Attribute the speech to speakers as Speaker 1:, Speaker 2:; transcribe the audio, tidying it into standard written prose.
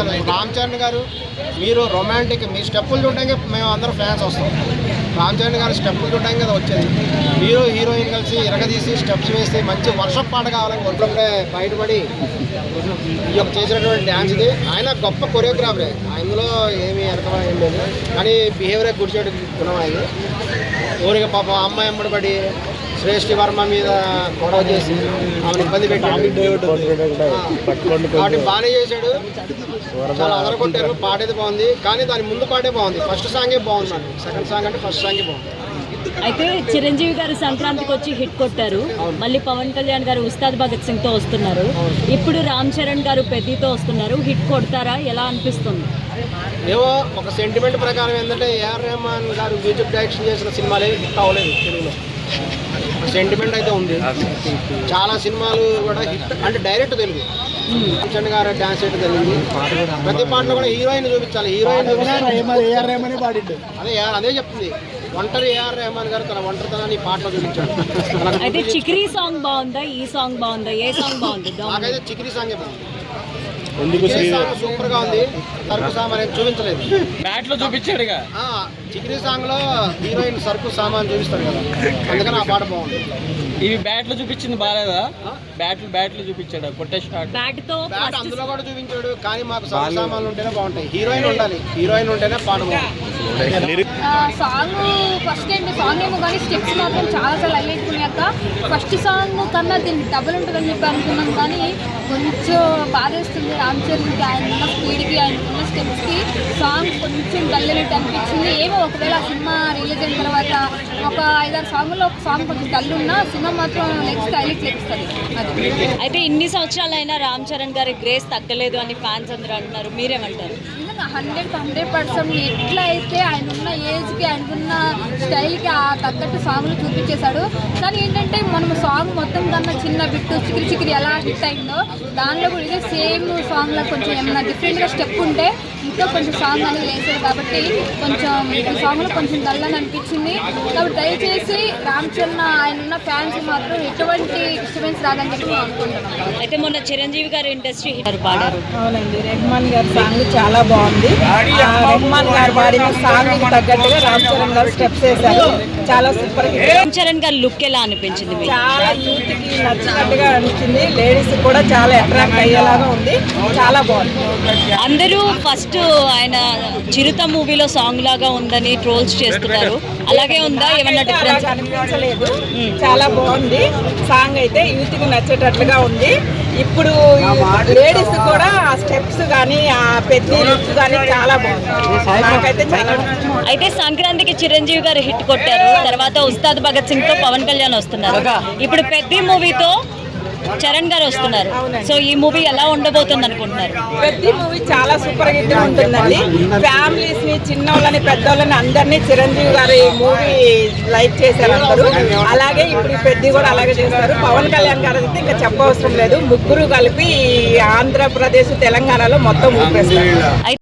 Speaker 1: కదా. రామ్ చరణ్ గారు మీరు రొమాంటిక్ మీ స్టెప్పులు చూడడానికి మేము అందరూ ఫ్యాన్స్ వస్తాం. రామ్ చరణ్ గారు స్టెప్పులు చూడడానికి కదా వచ్చేది. మీరు హీరోయిన్ కలిసి ఇరగదీసి స్టెప్స్ వేసి మంచి వర్షప్ పాట కావాలని ఒప్పుడే బయటపడి ఈ యొక్క చేసినటువంటి డ్యాన్స్ ఇది. ఆయన గొప్ప కొరియోగ్రాఫరే, అందులో ఏమీ వెనక ఏం లేదు. కానీ బిహేవియర్ గుడిచేటు గుణం అయింది. ఊరికి పాపం అమ్మాయి అమ్మడిపడి శ్రేష్ఠి వర్మ మీద గొడవ చేసి ఆమెను ఇబ్బంది పెట్టాడు కాబట్టి బాగానే చేశాడు. చాలా అదరగొట్టారు. పాట అయితే బాగుంది, కానీ దాని ముందు పాటే బాగుంది. ఫస్ట్ సాంగే బాగుంది, సెకండ్ సాంగ్ అంటే ఫస్ట్ సాంగే బాగుంది.
Speaker 2: అయితే చిరంజీవి గారు సంక్రాంతికి వచ్చి హిట్ కొట్టారు. మళ్ళీ పవన్ కళ్యాణ్ గారు ఉస్తాద్ భగత్ సింగ్ తో వస్తున్నారు. ఇప్పుడు రామ్ చరణ్ గారు పెద్దితో వస్తున్నారు. హిట్ కొడతారా? ఎలా అనిపిస్తుంది?
Speaker 1: ఏవో ఒక సెంటిమెంట్ ప్రకారం ఏంటంటే ఏఆర్ రెహమాన్ గారు మ్యూజిక్ డైరెక్షన్ చేసిన సినిమాలు హిట్ అవ్వలేదు తెలుగులో. సెంటిమెంట్ అయితే ఉంది. చాలా సినిమాలు కూడా హిట్ అంటే డైరెక్ట్ తెలుగు. చరణ్ గారు డాన్స్ అయితే తెలియదు. ప్రతి పాటలో కూడా హీరోయిన్ చూపించాలి. హీరోయిన్ అదే చెప్తుంది. ఒంటరి ఏఆర్ రెహమాన్ గారు తన ఒంటరితనాన్ని ఈ పాటలో చూపించాడు.
Speaker 2: అయితే చిక్రీ సాంగ్ బాగుందా? ఈ సాంగ్ బాగుందా? ఏ సాంగ్ బాగుంది?
Speaker 1: నాకైతే చిక్రీ సాంగే బాగుంది. సూపర్ గా ఉంది. సరుకు సామాన్ చూపించలేదు,
Speaker 3: బ్యాట్ లో చూపించాడు.
Speaker 1: చిక్రీ సాంగ్ లో హీరోయిన్ సరుకు సామాన్ చూపిస్తాడు కదా, అందుకని ఆ పాట బాగుంది.
Speaker 3: ఇవి బ్యాట్ లో చూపించింది బాగాలేదా? బ్యాట్ లో చూపించాడు కొట్టే షాట్.
Speaker 1: బ్యాట్ అందులో కూడా చూపించాడు, కానీ మాకు సరుకు సామాన్లు ఉంటేనే బాగుంటాయి. హీరోయిన్ ఉండాలి, హీరోయిన్ ఉంటేనే పాట బాగుంటుంది.
Speaker 4: సాంగ్ ఫస్ట్ ఏంటి సాంగ్ ఏమో కానీ స్టెప్స్ మాత్రం చాలా హైలైట్ ఉన్నాక ఫస్ట్ సాంగ్ కన్నా దీనికి డబుల్ ఉంటుందని చెప్పి అనుకున్నాం. కానీ కొంచెం బాధేస్తుంది. రామ్ చరణ్కి ఆయన ఉన్న స్పీడ్కి ఆయన ఉన్న స్టెప్స్కి సాంగ్ కొంచెం డల్లినట్టు అనిపించింది. ఏమో ఒకవేళ ఆ సినిమా రిలీజ్ అయిన తర్వాత ఒక 5-6 సాంగ్లో ఒక సాంగ్ కొంచెం డల్ ఉన్నా సినిమా మాత్రం నెక్స్ట్ హైలైట్ లెక్కిస్తుంది.
Speaker 2: అయితే ఇన్ని సంవత్సరాలైనా రామ్ చరణ్ గారి గ్రేస్ తగ్గలేదు అని ఫ్యాన్స్ అందరూ అంటున్నారు. మీరేమంటారు?
Speaker 4: 100% ఎట్లా అయితే ఆయన ఉన్న ఏజ్కి ఆయనకున్న స్టైల్కి ఆ తగ్గట్టు సాంగ్లు చూపించేశాడు. కానీ ఏంటంటే మనం సాంగ్ మొత్తం కన్నా చిన్న బిట్టు చికిరి చికిరి ఎలా హిట్ అయిందో దానిలో కూడా ఇదే సేమ్ సాంగ్లో కొంచెం ఏమైనా డిఫరెంట్గా స్టెప్ ఉంటే ఇంకా కొంచెం సాంగ్ అనేది వేసాడు. కాబట్టి కొంచెం ఈ సాంగ్లో కొంచెం డల్ అని అనిపించింది. కాబట్టి దయచేసి రామ్ చరణ్ ఆయన ఉన్న ఫ్యాన్స్ మాత్రం ఎటువంటి డిస్టర్బెన్స్ రాదని చెప్పి మేము అనుకుంటున్నాం.
Speaker 2: అయితే మొన్న చిరంజీవి గారు ఇండస్ట్రీ హిట్ పాడారు.
Speaker 5: అవునండి, రెహమాన్ గారి సాంగ్ చాలా బాగుంది. రెహమాన్ గారు పాడిన సాంగ్ తగ్గట్టుగా రామ్ చరణ్ గారు స్టెప్స్ వేశారు. చాలా సూపర్.
Speaker 2: రామ్ చరణ్ గారి లుక్ ఎలా అనిపించింది?
Speaker 5: చాలా యూత్ కి నచ్చినట్టుగా అనిపించింది. లేడీస్ కూడా చాలా అట్రాక్ట్ అయ్యేలాగా ఉంది. చాలా బాగుంది.
Speaker 2: అందరూ ఫస్ట్ ఆయన చిరుత మూవీలో సాంగ్ లాగా ఉందని ట్రోల్స్ చేస్తున్నారు. అలాగే ఉందా? ఏమన్నా డిఫరెన్స్
Speaker 5: అనిపించలేదు. చాలా బాగుంది సాంగ్. అయితే యూత్ కి నచ్చేటట్లుగా ఉంది. ఇప్పుడు లేడీస్ కూడా ఆ స్టెప్స్ కానీ ఆ పెద్ద లుక్ కానీ చాలా బాగుంది. నాకైతే చాలా.
Speaker 2: అయితే సంక్రాంతికి చిరంజీవి గారు హిట్ కొట్టారు. తర్వాత ఉస్తాద్ భగత్ సింగ్ తో పవన్ కళ్యాణ్ వస్తున్నారు. ఇప్పుడు పెద్ద మూవీతో చరణ్ గారు వస్తున్నారు. సో ఈ మూవీ ఎలా ఉండబోతుంది అనుకుంటున్నారు?
Speaker 5: పెద్ద మూవీ చాలా సూపర్ హిట్ ఉంటుందండి. ఫ్యామిలీస్ ని, చిన్నోళ్ళని, పెద్దోళ్ళని అందరినీ చిరంజీవి గారి మూవీ లైక్ చేశారు అందరూ. అలాగే ఇప్పుడు పెద్ద కూడా అలాగే చేస్తారు. పవన్ కళ్యాణ్ గారు అయితే ఇంకా చెప్పవసరం లేదు. ముగ్గురు కలిపి ఆంధ్రప్రదేశ్, తెలంగాణలో మొత్తం ఊపేస్తారు.